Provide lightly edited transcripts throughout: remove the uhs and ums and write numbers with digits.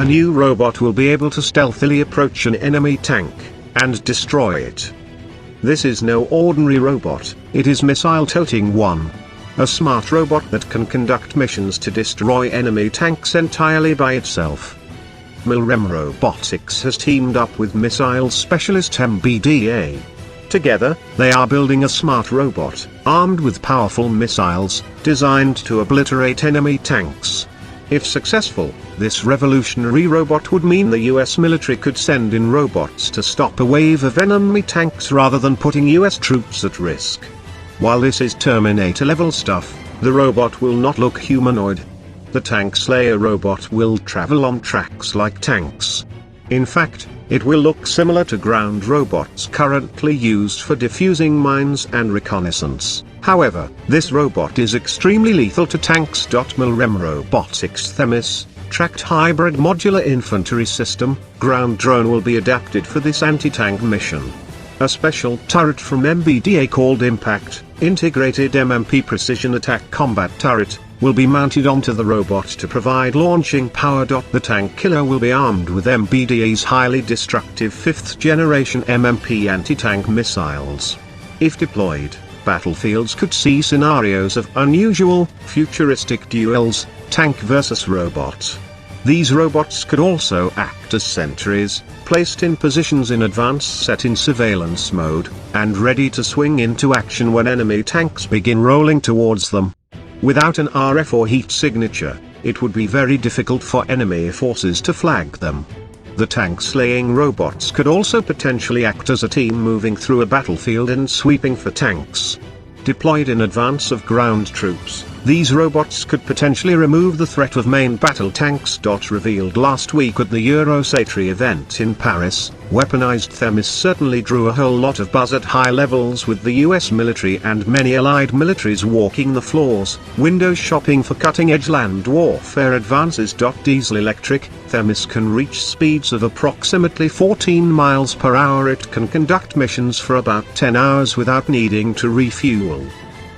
new robot will be able to stealthily approach an enemy tank and destroy it. This is no ordinary robot, it is Missile-Toting 1. A smart robot that can conduct missions to destroy enemy tanks entirely by itself. Milrem Robotics has teamed up with missile specialist MBDA. Together, they are building a smart robot, armed with powerful missiles, designed to obliterate enemy tanks. If successful, this revolutionary robot would mean the US military could send in robots to stop a wave of enemy tanks rather than putting US troops at risk. While this is Terminator-level stuff, the robot will not look humanoid. The Tank Slayer robot will travel on tracks like tanks. In fact, it will look similar to ground robots currently used for defusing mines and reconnaissance. However, this robot is extremely lethal to tanks. Milrem Robotics Themis, tracked hybrid modular infantry system, ground drone will be adapted for this anti-tank mission. A special turret from MBDA called Impact, Integrated MMP Precision Attack Combat Turret, will be mounted onto the robot to provide launching power. The tank killer will be armed with MBDA's highly destructive 5th generation MMP anti-tank missiles. If deployed, battlefields could see scenarios of unusual, futuristic duels, tank versus robot. These robots could also act as sentries, placed in positions in advance set in surveillance mode, and ready to swing into action when enemy tanks begin rolling towards them. Without an RF or heat signature, it would be very difficult for enemy forces to flag them. The tank-slaying robots could also potentially act as a team moving through a battlefield and sweeping for tanks. Deployed in advance of ground troops, these robots could potentially remove the threat of main battle tanks. Revealed last week at the Eurosatory event in Paris, weaponized Themis certainly drew a whole lot of buzz at high levels, with the US military and many allied militaries walking the floors, window shopping for cutting-edge land warfare advances. Diesel-electric, Themis can reach speeds of approximately 14 miles per hour. It can conduct missions for about 10 hours without needing to refuel.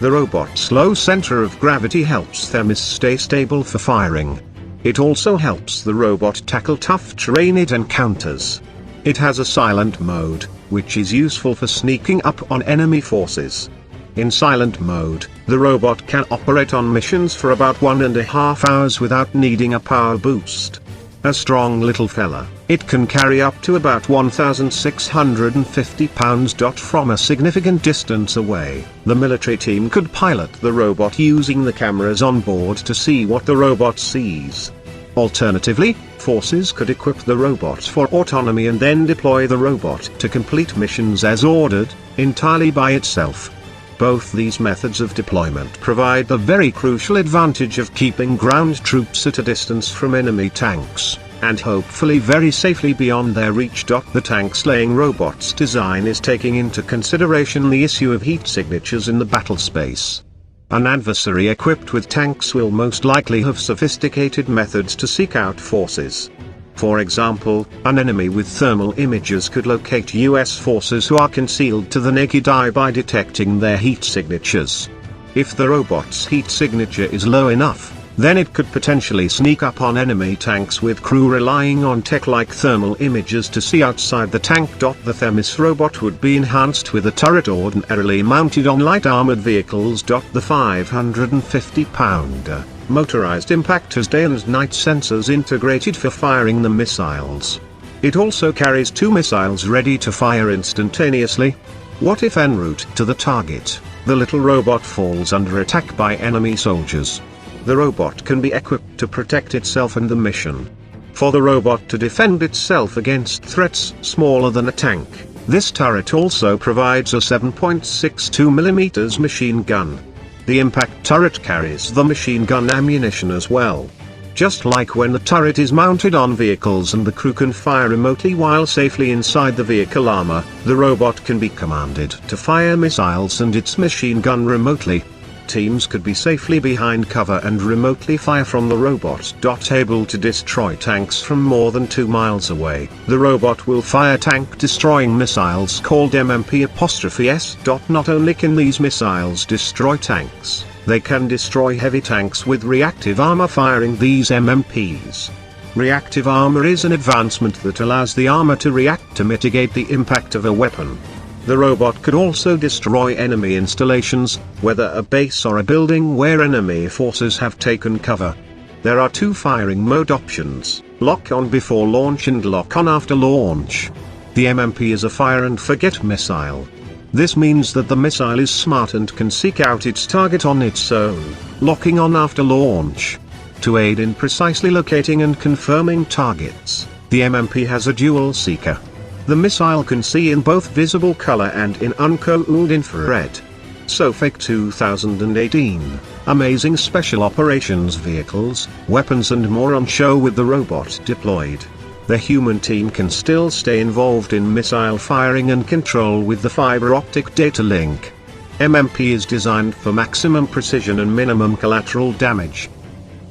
The robot's low center of gravity helps Themis stay stable for firing. It also helps the robot tackle tough terrain it encounters. It has a silent mode, which is useful for sneaking up on enemy forces. In silent mode, the robot can operate on missions for about 1.5 hours without needing a power boost. A strong little fella, it can carry up to about 1,650 pounds. From a significant distance away, the military team could pilot the robot using the cameras on board to see what the robot sees. Alternatively, forces could equip the robot for autonomy and then deploy the robot to complete missions as ordered, entirely by itself. Both these methods of deployment provide the very crucial advantage of keeping ground troops at a distance from enemy tanks, and hopefully very safely beyond their reach. The tank-slaying robot's design is taking into consideration the issue of heat signatures in the battle space. An adversary equipped with tanks will most likely have sophisticated methods to seek out forces. For example, an enemy with thermal imagers could locate US forces who are concealed to the naked eye by detecting their heat signatures. If the robot's heat signature is low enough, then it could potentially sneak up on enemy tanks with crew relying on tech like thermal imagers to see outside the tank. The Themis robot would be enhanced with a turret ordinarily mounted on light armored vehicles. The 550-pounder motorized impact has day and night sensors integrated for firing the missiles. It also carries 2 missiles ready to fire instantaneously. What if en route to the target, the little robot falls under attack by enemy soldiers? The robot can be equipped to protect itself and the mission. For the robot to defend itself against threats smaller than a tank, this turret also provides a 7.62mm machine gun. The impact turret carries the machine gun ammunition as well. Just like when the turret is mounted on vehicles and the crew can fire remotely while safely inside the vehicle armor, the robot can be commanded to fire missiles and its machine gun remotely. Teams could be safely behind cover and remotely fire from the robot. Able to destroy tanks from more than 2 miles away, the robot will fire tank-destroying missiles called MMP'(S). Not only can these missiles destroy tanks, they can destroy heavy tanks with reactive armor firing these MMPs. Reactive armor is an advancement that allows the armor to react to mitigate the impact of a weapon. The robot could also destroy enemy installations, whether a base or a building where enemy forces have taken cover. There are two firing mode options: lock on before launch and lock on after launch. The MMP is a fire and forget missile. This means that the missile is smart and can seek out its target on its own, locking on after launch. To aid in precisely locating and confirming targets, the MMP has a dual seeker. The missile can see in both visible color and in uncooled infrared. SOFAC 2018, amazing special operations vehicles, weapons and more on show with the robot deployed. The human team can still stay involved in missile firing and control with the fiber optic data link. MMP is designed for maximum precision and minimum collateral damage.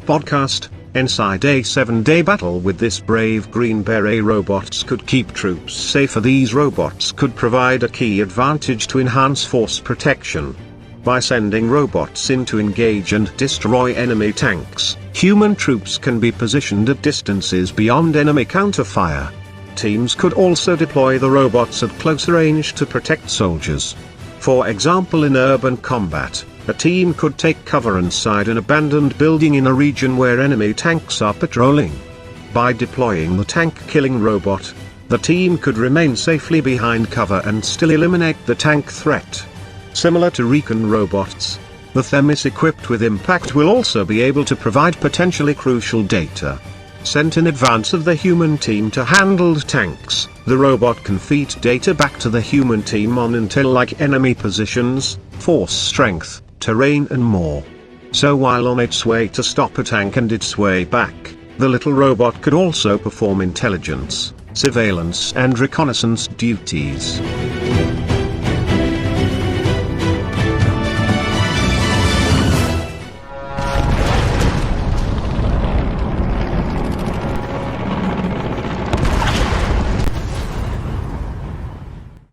Podcast: inside a 7-day battle with this brave Green Beret, robots could keep troops safer. These robots could provide a key advantage to enhance force protection. By sending robots in to engage and destroy enemy tanks, human troops can be positioned at distances beyond enemy counterfire. Teams could also deploy the robots at close range to protect soldiers. For example, in urban combat, a team could take cover inside an abandoned building in a region where enemy tanks are patrolling. By deploying the tank-killing robot, the team could remain safely behind cover and still eliminate the tank threat. Similar to recon robots, the Themis equipped with Impact will also be able to provide potentially crucial data. Sent in advance of the human team to handled tanks, the robot can feed data back to the human team on intel like enemy positions, force strength, terrain and more. So while on its way to stop a tank and its way back, the little robot could also perform intelligence, surveillance and reconnaissance duties.